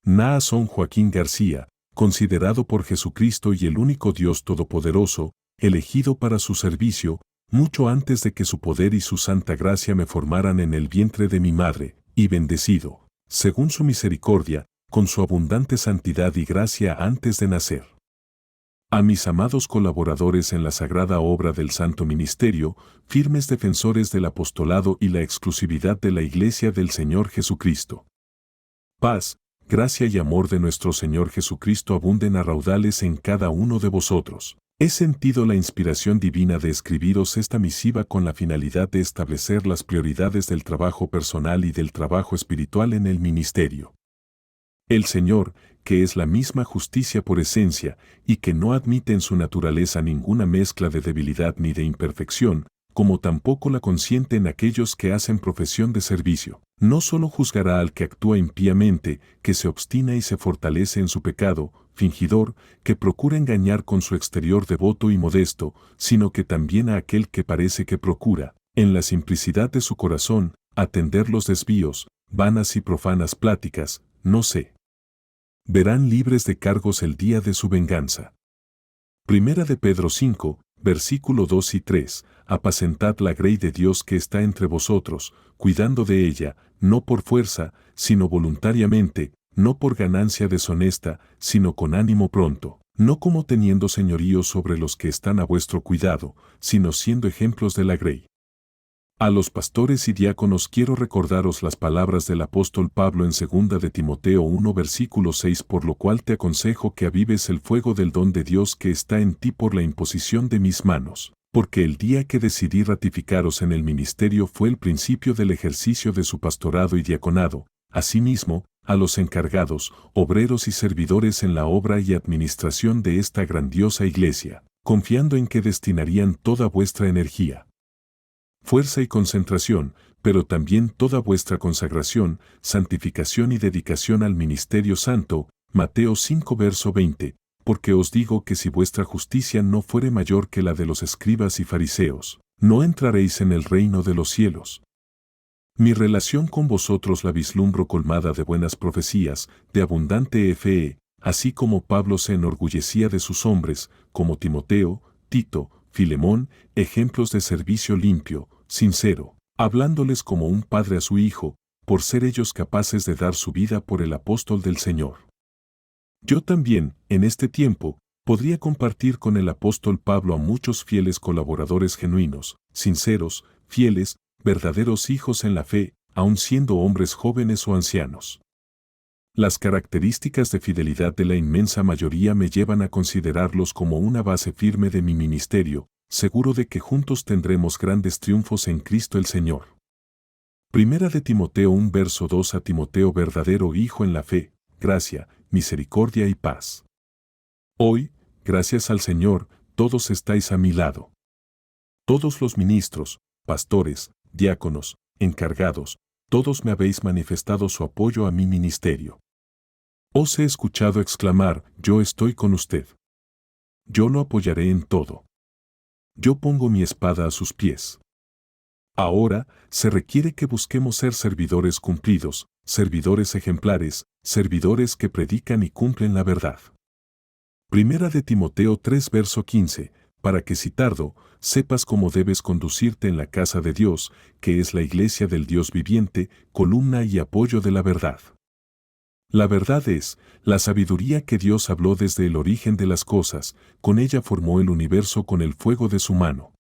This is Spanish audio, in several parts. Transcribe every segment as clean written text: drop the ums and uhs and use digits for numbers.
Naasón Joaquín García, considerado por Jesucristo y el único Dios Todopoderoso, elegido para su servicio, mucho antes de que su poder y su santa gracia me formaran en el vientre de mi madre, y bendecido, según su misericordia, con su abundante santidad y gracia antes de nacer. A mis amados colaboradores en la sagrada obra del Santo Ministerio, firmes defensores del apostolado y la exclusividad de la Iglesia del Señor Jesucristo. Paz, gracia y amor de nuestro Señor Jesucristo abunden a raudales en cada uno de vosotros. He sentido la inspiración divina de escribiros esta misiva con la finalidad de establecer las prioridades del trabajo personal y del trabajo espiritual en el ministerio. El Señor, que es la misma justicia por esencia y que no admite en su naturaleza ninguna mezcla de debilidad ni de imperfección, como tampoco la consiente en aquellos que hacen profesión de servicio, no solo juzgará al que actúa impíamente, que se obstina y se fortalece en su pecado, fingidor, que procura engañar con su exterior devoto y modesto, sino que también a aquel que parece que procura, en la simplicidad de su corazón, atender los desvíos, vanas y profanas pláticas, no sé. Verán libres de cargos el día de su venganza. Primera de Pedro 5, versículo 2 y 3, apacentad la grey de Dios que está entre vosotros, cuidando de ella, no por fuerza, sino voluntariamente, no por ganancia deshonesta, sino con ánimo pronto, no como teniendo señorío sobre los que están a vuestro cuidado, sino siendo ejemplos de la grey. A los pastores y diáconos quiero recordaros las palabras del apóstol Pablo en 2 de Timoteo 1 versículo 6, por lo cual te aconsejo que avives el fuego del don de Dios que está en ti por la imposición de mis manos, porque el día que decidí ratificaros en el ministerio fue el principio del ejercicio de su pastorado y diaconado. Asimismo, a los encargados, obreros y servidores en la obra y administración de esta grandiosa iglesia, confiando en que destinarían toda vuestra energía, fuerza y concentración, pero también toda vuestra consagración, santificación y dedicación al ministerio santo, Mateo 5 verso 20, porque os digo que si vuestra justicia no fuere mayor que la de los escribas y fariseos, no entraréis en el reino de los cielos. Mi relación con vosotros la vislumbro colmada de buenas profecías, de abundante fe, así como Pablo se enorgullecía de sus hombres, como Timoteo, Tito, Filemón, ejemplos de servicio limpio, sincero, hablándoles como un padre a su hijo, por ser ellos capaces de dar su vida por el apóstol del Señor. Yo también, en este tiempo, podría compartir con el apóstol Pablo a muchos fieles colaboradores genuinos, sinceros, fieles, verdaderos hijos en la fe, aun siendo hombres jóvenes o ancianos. Las características de fidelidad de la inmensa mayoría me llevan a considerarlos como una base firme de mi ministerio, seguro de que juntos tendremos grandes triunfos en Cristo el Señor. Primera de Timoteo 1 verso 2 a Timoteo verdadero hijo en la fe, gracia, misericordia y paz. Hoy, gracias al Señor, todos estáis a mi lado. Todos los ministros, pastores, diáconos, encargados, todos me habéis manifestado su apoyo a mi ministerio. Os he escuchado exclamar, yo estoy con usted. Yo lo apoyaré en todo. Yo pongo mi espada a sus pies. Ahora, se requiere que busquemos ser servidores cumplidos, servidores ejemplares, servidores que predican y cumplen la verdad. Primera de Timoteo 3 verso 15, para que si tardo, sepas cómo debes conducirte en la casa de Dios, que es la iglesia del Dios viviente, columna y apoyo de la verdad. La verdad es, la sabiduría que Dios habló desde el origen de las cosas, con ella formó el universo con el fuego de su mano.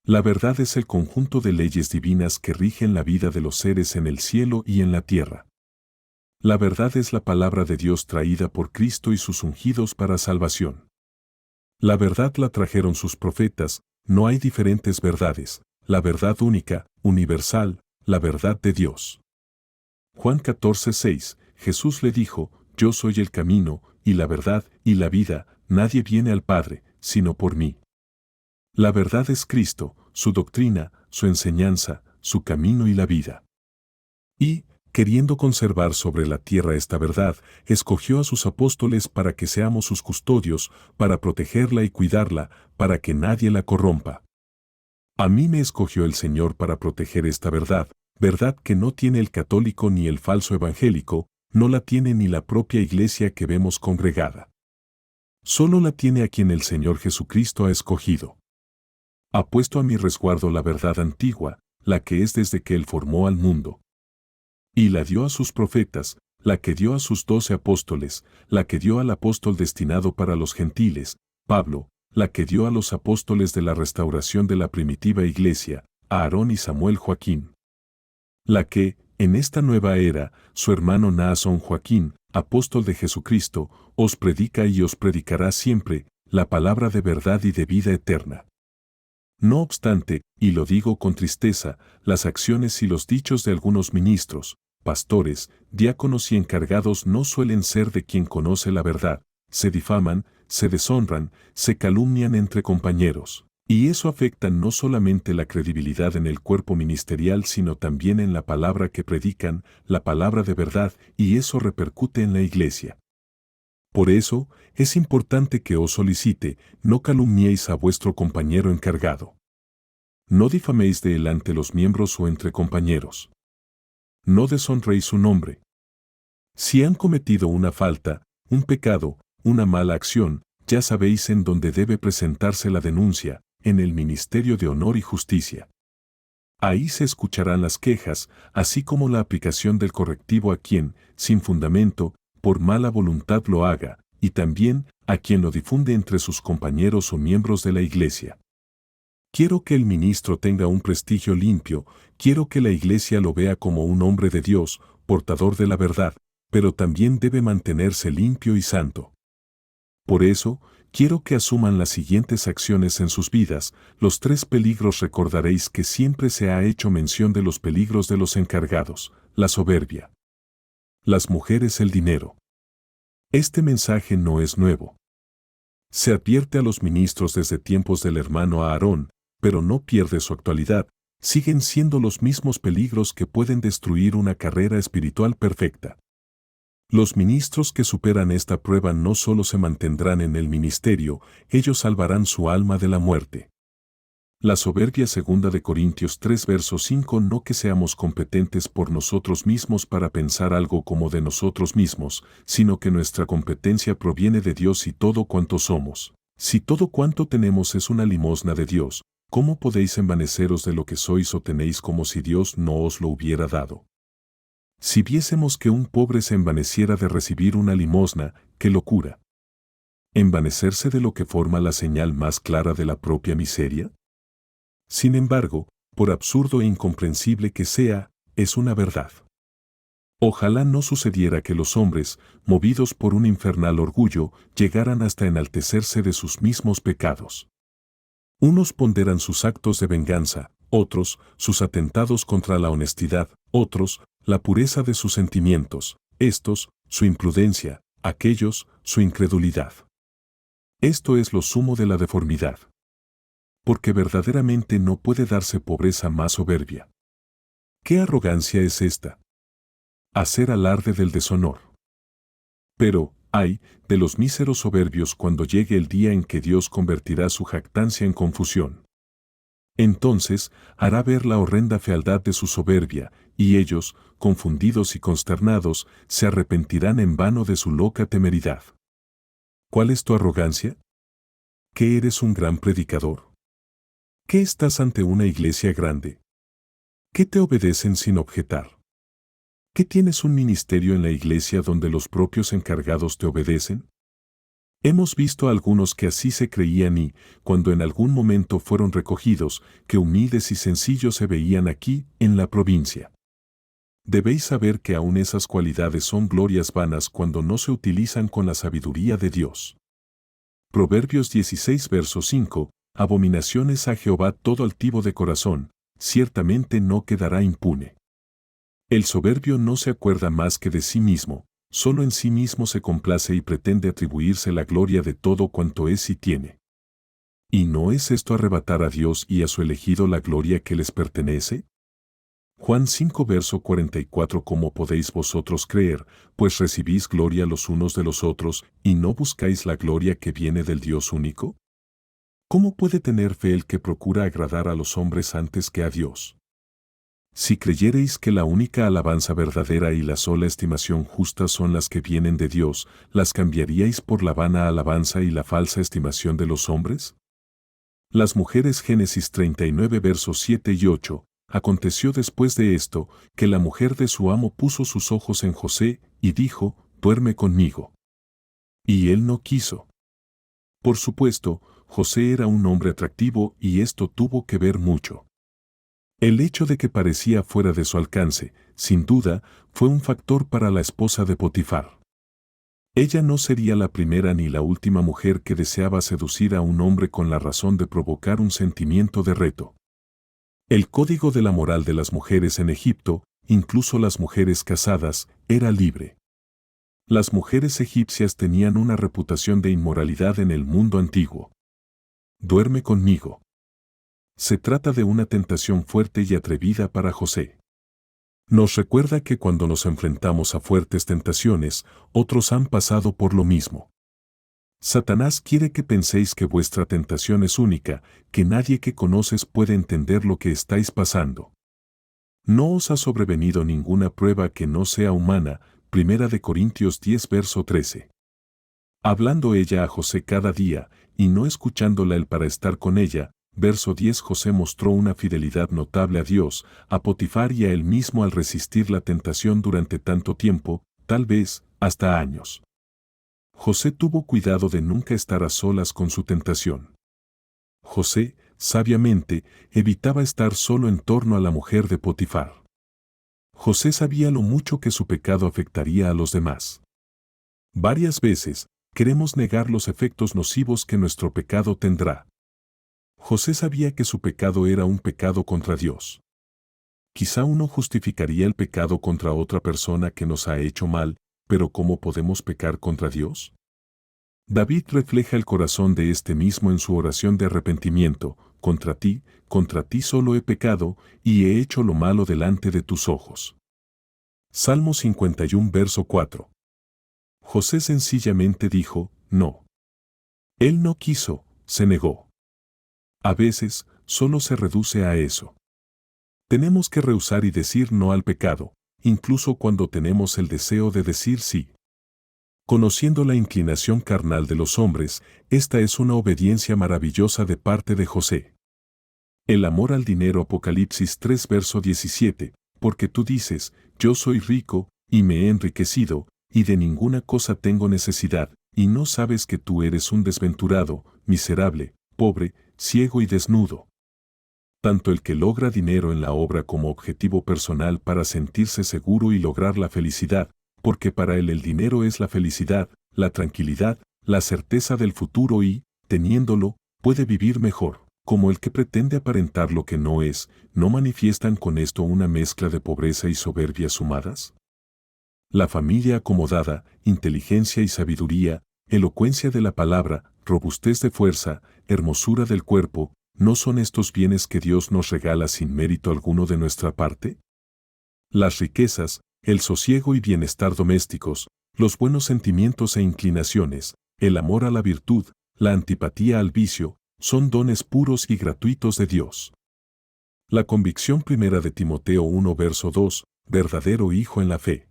La verdad es el conjunto de leyes divinas que rigen la vida de los seres en el cielo y en la tierra. La verdad es la palabra de Dios traída por Cristo y sus ungidos para salvación. La verdad la trajeron sus profetas, no hay diferentes verdades, la verdad única, universal, la verdad de Dios. Juan 14:6, Jesús le dijo, yo soy el camino, y la verdad, y la vida, nadie viene al Padre, sino por mí. La verdad es Cristo, su doctrina, su enseñanza, su camino y la vida. Y, queriendo conservar sobre la tierra esta verdad, escogió a sus apóstoles para que seamos sus custodios, para protegerla y cuidarla, para que nadie la corrompa. A mí me escogió el Señor para proteger esta verdad, verdad que no tiene el católico ni el falso evangélico, no la tiene ni la propia iglesia que vemos congregada. Solo la tiene a quien el Señor Jesucristo ha escogido. Ha puesto a mi resguardo la verdad antigua, la que es desde que Él formó al mundo. Y la dio a sus profetas, la que dio a sus 12 apóstoles, la que dio al apóstol destinado para los gentiles, Pablo, la que dio a los apóstoles de la restauración de la primitiva iglesia, a Aarón y Samuel Joaquín. La que, en esta nueva era, su hermano Naasón Joaquín, apóstol de Jesucristo, os predica y os predicará siempre, la palabra de verdad y de vida eterna. No obstante, y lo digo con tristeza, las acciones y los dichos de algunos ministros, pastores, diáconos y encargados no suelen ser de quien conoce la verdad, se difaman, se deshonran, se calumnian entre compañeros. Y eso afecta no solamente la credibilidad en el cuerpo ministerial, sino también en la palabra que predican, la palabra de verdad, y eso repercute en la iglesia. Por eso, es importante que os solicite, no calumniéis a vuestro compañero encargado. No difaméis de él ante los miembros o entre compañeros. No deshonréis su nombre. Si han cometido una falta, un pecado, una mala acción, ya sabéis en dónde debe presentarse la denuncia, en el Ministerio de Honor y Justicia. Ahí se escucharán las quejas, así como la aplicación del correctivo a quien, sin fundamento, por mala voluntad lo haga, y también a quien lo difunde entre sus compañeros o miembros de la iglesia. Quiero que el ministro tenga un prestigio limpio, quiero que la iglesia lo vea como un hombre de Dios, portador de la verdad, pero también debe mantenerse limpio y santo. Por eso, quiero que asuman las siguientes acciones en sus vidas. Los 3 peligros. Recordaréis que siempre se ha hecho mención de los peligros de los encargados: la soberbia, las mujeres, el dinero. Este mensaje no es nuevo. Se advierte a los ministros desde tiempos del hermano Aarón, pero no pierde su actualidad. Siguen siendo los mismos peligros que pueden destruir una carrera espiritual perfecta. Los ministros que superan esta prueba no solo se mantendrán en el ministerio, ellos salvarán su alma de la muerte. La soberbia. 2 de Corintios 3 verso 5. No que seamos competentes por nosotros mismos para pensar algo como de nosotros mismos, sino que nuestra competencia proviene de Dios y todo cuanto somos. Si todo cuanto tenemos es una limosna de Dios, ¿cómo podéis envaneceros de lo que sois o tenéis como si Dios no os lo hubiera dado? Si viésemos que un pobre se envaneciera de recibir una limosna, ¡qué locura! ¿Envanecerse de lo que forma la señal más clara de la propia miseria? Sin embargo, por absurdo e incomprensible que sea, es una verdad. Ojalá no sucediera que los hombres, movidos por un infernal orgullo, llegaran hasta enaltecerse de sus mismos pecados. Unos ponderan sus actos de venganza, otros, sus atentados contra la honestidad, otros, la pureza de sus sentimientos, estos, su imprudencia, aquellos, su incredulidad. Esto es lo sumo de la deformidad. Porque verdaderamente no puede darse pobreza más soberbia. ¿Qué arrogancia es esta? Hacer alarde del deshonor. Pero, ay, de los míseros soberbios cuando llegue el día en que Dios convertirá su jactancia en confusión. Entonces, hará ver la horrenda fealdad de su soberbia, y ellos, confundidos y consternados, se arrepentirán en vano de su loca temeridad. ¿Cuál es tu arrogancia? ¿Que eres un gran predicador? ¿Que estás ante una iglesia grande? ¿Que te obedecen sin objetar? ¿Que tienes un ministerio en la iglesia donde los propios encargados te obedecen? Hemos visto a algunos que así se creían y, cuando en algún momento fueron recogidos, que humildes y sencillos se veían aquí, en la provincia. Debéis saber que aún esas cualidades son glorias vanas cuando no se utilizan con la sabiduría de Dios. Proverbios 16 verso 5. Abominaciones a Jehová todo altivo de corazón, ciertamente no quedará impune. El soberbio no se acuerda más que de sí mismo, solo en sí mismo se complace y pretende atribuirse la gloria de todo cuanto es y tiene. ¿Y no es esto arrebatar a Dios y a su elegido la gloria que les pertenece? Juan 5 verso 44. ¿Cómo podéis vosotros creer, pues recibís gloria los unos de los otros, y no buscáis la gloria que viene del Dios único? ¿Cómo puede tener fe el que procura agradar a los hombres antes que a Dios? Si creyereis que la única alabanza verdadera y la sola estimación justa son las que vienen de Dios, ¿las cambiaríais por la vana alabanza y la falsa estimación de los hombres? Las mujeres Génesis 39 versos 7 y 8. Aconteció después de esto, que la mujer de su amo puso sus ojos en José, y dijo, duerme conmigo. Y él no quiso. Por supuesto, José era un hombre atractivo y esto tuvo que ver mucho. El hecho de que parecía fuera de su alcance, sin duda, fue un factor para la esposa de Potifar. Ella no sería la primera ni la última mujer que deseaba seducir a un hombre con la razón de provocar un sentimiento de reto. El código de la moral de las mujeres en Egipto, incluso las mujeres casadas, era libre. Las mujeres egipcias tenían una reputación de inmoralidad en el mundo antiguo. Duerme conmigo. Se trata de una tentación fuerte y atrevida para José. Nos recuerda que cuando nos enfrentamos a fuertes tentaciones, otros han pasado por lo mismo. Satanás quiere que penséis que vuestra tentación es única, que nadie que conoces puede entender lo que estáis pasando. No os ha sobrevenido ninguna prueba que no sea humana, 1 Corintios 10 verso 13. Hablando ella a José cada día, y no escuchándola él para estar con ella, verso 10 José mostró una fidelidad notable a Dios, a Potifar y a él mismo al resistir la tentación durante tanto tiempo, tal vez, hasta años. José tuvo cuidado de nunca estar a solas con su tentación. José, sabiamente, evitaba estar solo en torno a la mujer de Potifar. José sabía lo mucho que su pecado afectaría a los demás. Varias veces, queremos negar los efectos nocivos que nuestro pecado tendrá. José sabía que su pecado era un pecado contra Dios. Quizá uno justificaría el pecado contra otra persona que nos ha hecho mal, pero ¿cómo podemos pecar contra Dios? David refleja el corazón de este mismo en su oración de arrepentimiento, contra ti solo he pecado, y he hecho lo malo delante de tus ojos. Salmo 51 verso 4. José sencillamente dijo, no. Él no quiso, se negó. A veces, solo se reduce a eso. Tenemos que rehusar y decir no al pecado, incluso cuando tenemos el deseo de decir sí. Conociendo la inclinación carnal de los hombres, esta es una obediencia maravillosa de parte de José. El amor al dinero Apocalipsis 3 verso 17, porque tú dices, yo soy rico, y me he enriquecido, y de ninguna cosa tengo necesidad, y no sabes que tú eres un desventurado, miserable, pobre, ciego y desnudo. Tanto el que logra dinero en la obra como objetivo personal para sentirse seguro y lograr la felicidad, porque para él el dinero es la felicidad, la tranquilidad, la certeza del futuro y, teniéndolo, puede vivir mejor, como el que pretende aparentar lo que no es, ¿no manifiestan con esto una mezcla de pobreza y soberbia sumadas? La familia acomodada, inteligencia y sabiduría, elocuencia de la palabra, robustez de fuerza, hermosura del cuerpo, ¿no son estos bienes que Dios nos regala sin mérito alguno de nuestra parte? Las riquezas, el sosiego y bienestar domésticos, los buenos sentimientos e inclinaciones, el amor a la virtud, la antipatía al vicio, son dones puros y gratuitos de Dios. La convicción primera de Timoteo 1 verso 2, verdadero hijo en la fe.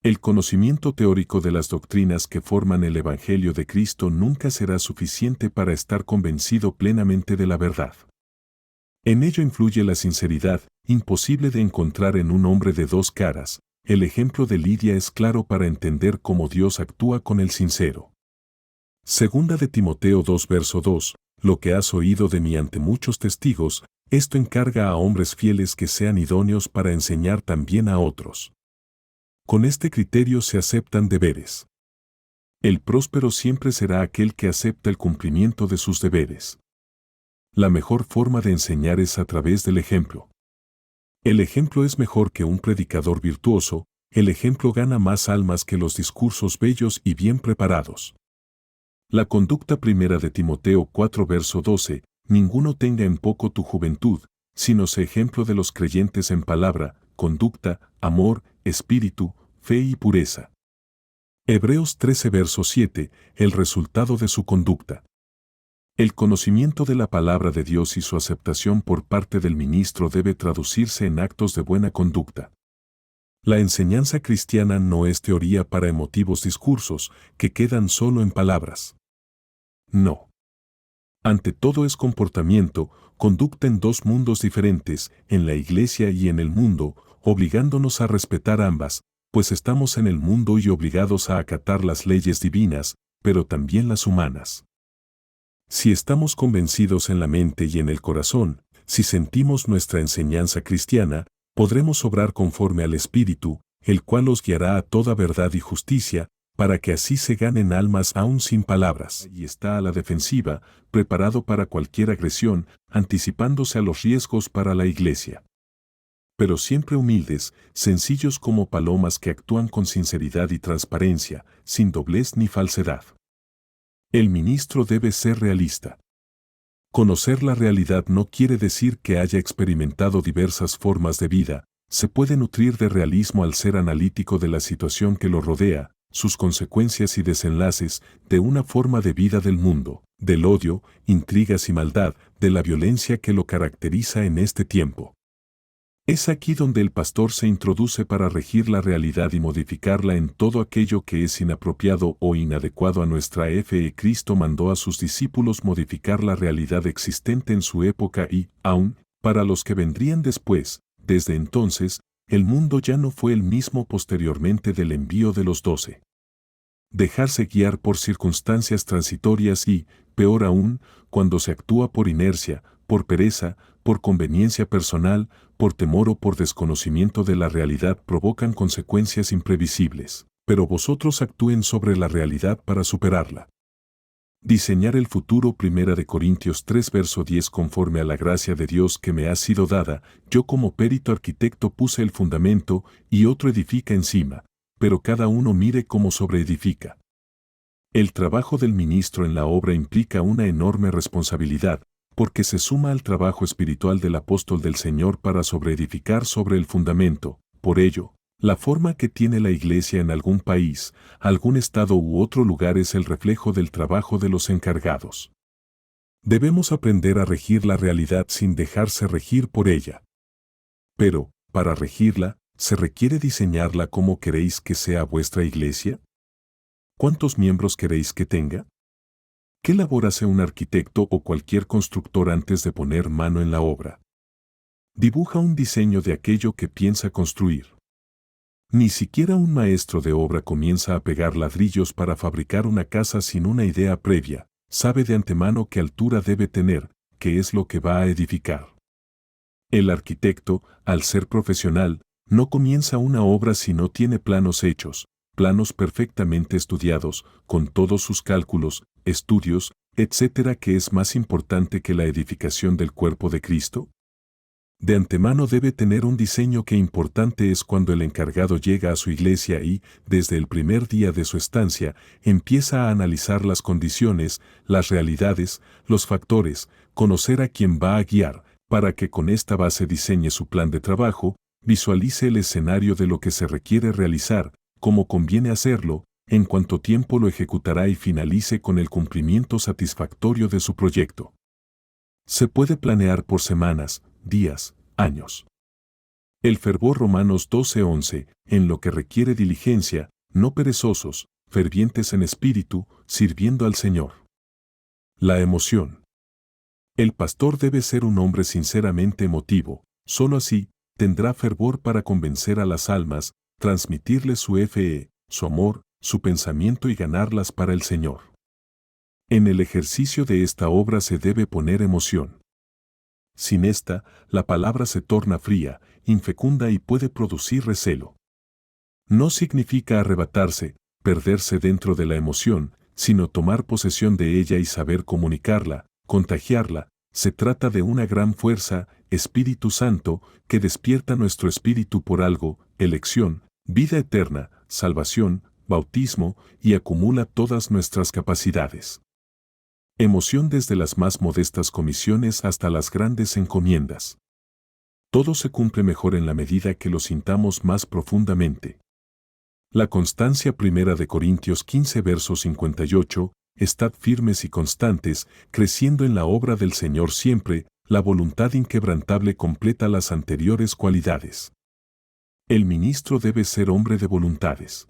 El conocimiento teórico de las doctrinas que forman el Evangelio de Cristo nunca será suficiente para estar convencido plenamente de la verdad. En ello influye la sinceridad, imposible de encontrar en un hombre de dos caras. El ejemplo de Lidia es claro para entender cómo Dios actúa con el sincero. Segunda de Timoteo 2 verso 2, lo que has oído de mí ante muchos testigos, esto encarga a hombres fieles que sean idóneos para enseñar también a otros. Con este criterio se aceptan deberes. El próspero siempre será aquel que acepta el cumplimiento de sus deberes. La mejor forma de enseñar es a través del ejemplo. El ejemplo es mejor que un predicador virtuoso, el ejemplo gana más almas que los discursos bellos y bien preparados. La conducta primera de Timoteo 4 verso 12, ninguno tenga en poco tu juventud, sino sé ejemplo de los creyentes en palabra, conducta, amor, espíritu, fe y pureza. Hebreos 13 verso 7, el resultado de su conducta. El conocimiento de la palabra de Dios y su aceptación por parte del ministro debe traducirse en actos de buena conducta. La enseñanza cristiana no es teoría para emotivos discursos que quedan solo en palabras. No. Ante todo es comportamiento, conducta en dos mundos diferentes, en la iglesia y en el mundo, obligándonos a respetar ambas, pues estamos en el mundo y obligados a acatar las leyes divinas, pero también las humanas. Si estamos convencidos en la mente y en el corazón, si sentimos nuestra enseñanza cristiana, podremos obrar conforme al Espíritu, el cual os guiará a toda verdad y justicia, para que así se ganen almas aún sin palabras. Y está a la defensiva, preparado para cualquier agresión, anticipándose a los riesgos para la iglesia. Pero siempre humildes, sencillos como palomas que actúan con sinceridad y transparencia, sin doblez ni falsedad. El ministro debe ser realista. Conocer la realidad no quiere decir que haya experimentado diversas formas de vida, se puede nutrir de realismo al ser analítico de la situación que lo rodea, sus consecuencias y desenlaces, de una forma de vida del mundo, del odio, intrigas y maldad, de la violencia que lo caracteriza en este tiempo. Es aquí donde el pastor se introduce para regir la realidad y modificarla en todo aquello que es inapropiado o inadecuado a nuestra fe. Cristo mandó a sus discípulos modificar la realidad existente en su época y, aún, para los que vendrían después. Desde entonces, el mundo ya no fue el mismo posteriormente del envío de los 12. Dejarse guiar por circunstancias transitorias y, peor aún, cuando se actúa por inercia, por pereza, por conveniencia personal, por temor o por desconocimiento de la realidad provocan consecuencias imprevisibles, pero vosotros actúen sobre la realidad para superarla. Diseñar el futuro. 1 Corintios 3 verso 10. Conforme a la gracia de Dios que me ha sido dada, yo como perito arquitecto puse el fundamento y otro edifica encima, pero cada uno mire cómo sobreedifica. El trabajo del ministro en la obra implica una enorme responsabilidad, porque se suma al trabajo espiritual del apóstol del Señor para sobreedificar sobre el fundamento. Por ello, la forma que tiene la iglesia en algún país, algún estado u otro lugar es el reflejo del trabajo de los encargados. Debemos aprender a regir la realidad sin dejarse regir por ella. Pero, para regirla, ¿se requiere diseñarla como queréis que sea vuestra iglesia? ¿Cuántos miembros queréis que tenga? ¿Qué labor hace un arquitecto o cualquier constructor antes de poner mano en la obra? Dibuja un diseño de aquello que piensa construir. Ni siquiera un maestro de obra comienza a pegar ladrillos para fabricar una casa sin una idea previa, sabe de antemano qué altura debe tener, qué es lo que va a edificar. El arquitecto, al ser profesional, no comienza una obra si no tiene planos hechos, planos perfectamente estudiados, con todos sus cálculos, estudios, etcétera. ¿Qué es más importante que la edificación del cuerpo de Cristo? De antemano debe tener un diseño. Qué importante es cuando el encargado llega a su iglesia y, desde el primer día de su estancia, empieza a analizar las condiciones, las realidades, los factores, conocer a quién va a guiar, para que con esta base diseñe su plan de trabajo, visualice el escenario de lo que se requiere realizar, cómo conviene hacerlo, en cuánto tiempo lo ejecutará y finalice con el cumplimiento satisfactorio de su proyecto. Se puede planear por semanas, días, años. El fervor. Romanos 12:11, en lo que requiere diligencia, no perezosos, fervientes en espíritu, sirviendo al Señor. La emoción. El pastor debe ser un hombre sinceramente emotivo, solo así tendrá fervor para convencer a las almas, transmitirles su fe, su amor, su pensamiento y ganarlas para el Señor. En el ejercicio de esta obra se debe poner emoción. Sin esta, la palabra se torna fría, infecunda y puede producir recelo. No significa arrebatarse, perderse dentro de la emoción, sino tomar posesión de ella y saber comunicarla, contagiarla. Se trata de una gran fuerza, Espíritu Santo, que despierta nuestro espíritu por algo, elección, vida eterna, salvación, bautismo, y acumula todas nuestras capacidades. Emoción desde las más modestas comisiones hasta las grandes encomiendas. Todo se cumple mejor en la medida que lo sintamos más profundamente. La constancia. 1 Corintios 15 verso 58, estad firmes y constantes, creciendo en la obra del Señor siempre, la voluntad inquebrantable completa las anteriores cualidades. El ministro debe ser hombre de voluntades.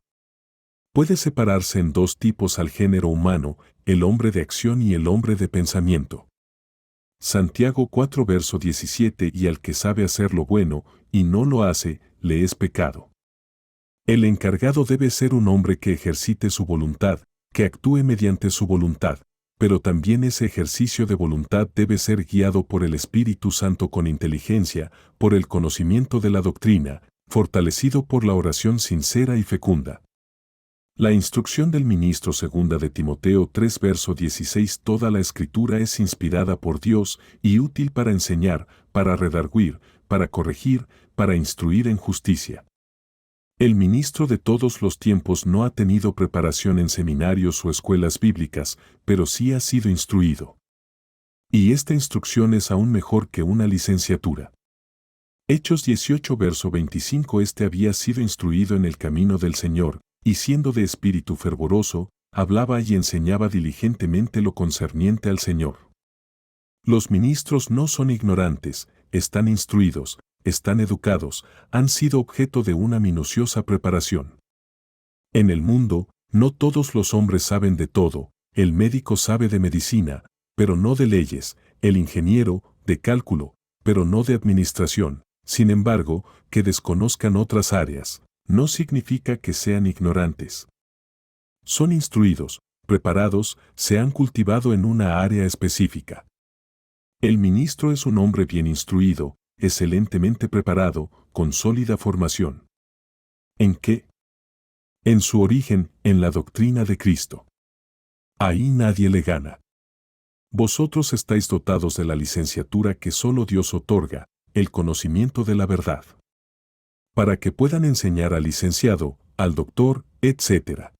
Puede separarse en dos tipos al género humano, el hombre de acción y el hombre de pensamiento. Santiago 4 verso 17 y al que sabe hacer lo bueno, y no lo hace, le es pecado. El encargado debe ser un hombre que ejercite su voluntad, que actúe mediante su voluntad, pero también ese ejercicio de voluntad debe ser guiado por el Espíritu Santo con inteligencia, por el conocimiento de la doctrina, fortalecido por la oración sincera y fecunda. La instrucción del ministro segunda de Timoteo 3 verso 16. Toda la Escritura es inspirada por Dios y útil para enseñar, para redarguir, para corregir, para instruir en justicia. El ministro de todos los tiempos no ha tenido preparación en seminarios o escuelas bíblicas, pero sí ha sido instruido. Y esta instrucción es aún mejor que una licenciatura. Hechos 18 verso 25. Este había sido instruido en el camino del Señor, y siendo de espíritu fervoroso, hablaba y enseñaba diligentemente lo concerniente al Señor. Los ministros no son ignorantes, están instruidos, están educados, han sido objeto de una minuciosa preparación. En el mundo, no todos los hombres saben de todo, el médico sabe de medicina, pero no de leyes, el ingeniero, de cálculo, pero no de administración. Sin embargo, que desconozcan otras áreas, no significa que sean ignorantes. Son instruidos, preparados, se han cultivado en una área específica. El ministro es un hombre bien instruido, excelentemente preparado, con sólida formación. ¿En qué? En su origen, en la doctrina de Cristo. Ahí nadie le gana. Vosotros estáis dotados de la licenciatura que solo Dios otorga, el conocimiento de la verdad, para que puedan enseñar al licenciado, al doctor, etc.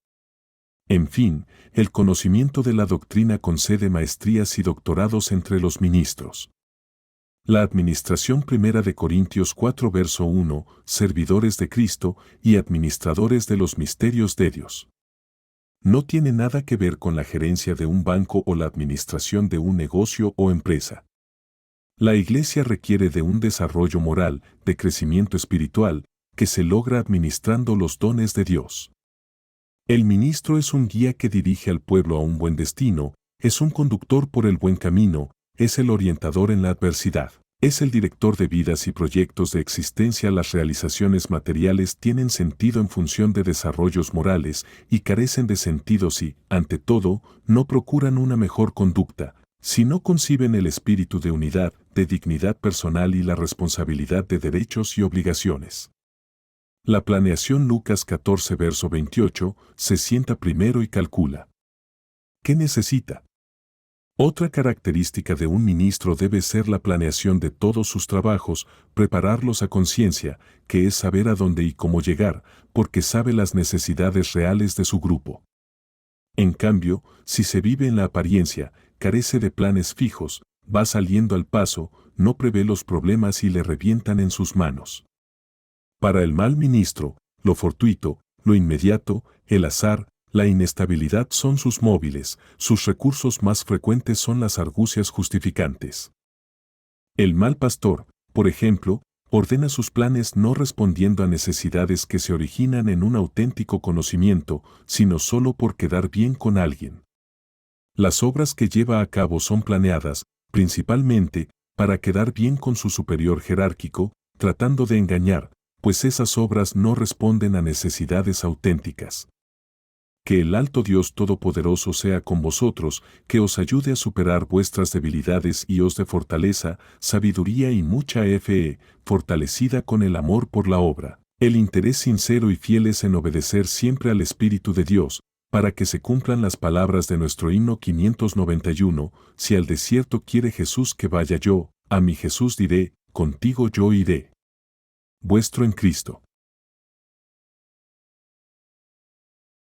En fin, el conocimiento de la doctrina concede maestrías y doctorados entre los ministros. La administración primera de Corintios 4 verso 1, servidores de Cristo y administradores de los misterios de Dios. No tiene nada que ver con la gerencia de un banco o la administración de un negocio o empresa. La Iglesia requiere de un desarrollo moral, de crecimiento espiritual, que se logra administrando los dones de Dios. El ministro es un guía que dirige al pueblo a un buen destino, es un conductor por el buen camino, es el orientador en la adversidad, es el director de vidas y proyectos de existencia. Las realizaciones materiales tienen sentido en función de desarrollos morales y carecen de sentido si, ante todo, no procuran una mejor conducta, si no conciben el espíritu de unidad, de dignidad personal y la responsabilidad de derechos y obligaciones. La planeación Lucas 14 verso 28, se sienta primero y calcula. ¿Qué necesita? Otra característica de un ministro debe ser la planeación de todos sus trabajos, prepararlos a conciencia, que es saber a dónde y cómo llegar, porque sabe las necesidades reales de su grupo. En cambio, si se vive en la apariencia, carece de planes fijos, va saliendo al paso, no prevé los problemas y le revientan en sus manos. Para el mal ministro, lo fortuito, lo inmediato, el azar, la inestabilidad son sus móviles, sus recursos más frecuentes son las argucias justificantes. El mal pastor, por ejemplo, ordena sus planes no respondiendo a necesidades que se originan en un auténtico conocimiento, sino solo por quedar bien con alguien. Las obras que lleva a cabo son planeadas, principalmente, para quedar bien con su superior jerárquico, tratando de engañar, pues esas obras no responden a necesidades auténticas. Que el alto Dios Todopoderoso sea con vosotros, que os ayude a superar vuestras debilidades y os dé fortaleza, sabiduría y mucha fe, fortalecida con el amor por la obra, el interés sincero y fieles en obedecer siempre al Espíritu de Dios, para que se cumplan las palabras de nuestro himno 591, si al desierto quiere Jesús que vaya yo, a mi Jesús diré, contigo yo iré. Vuestro en Cristo.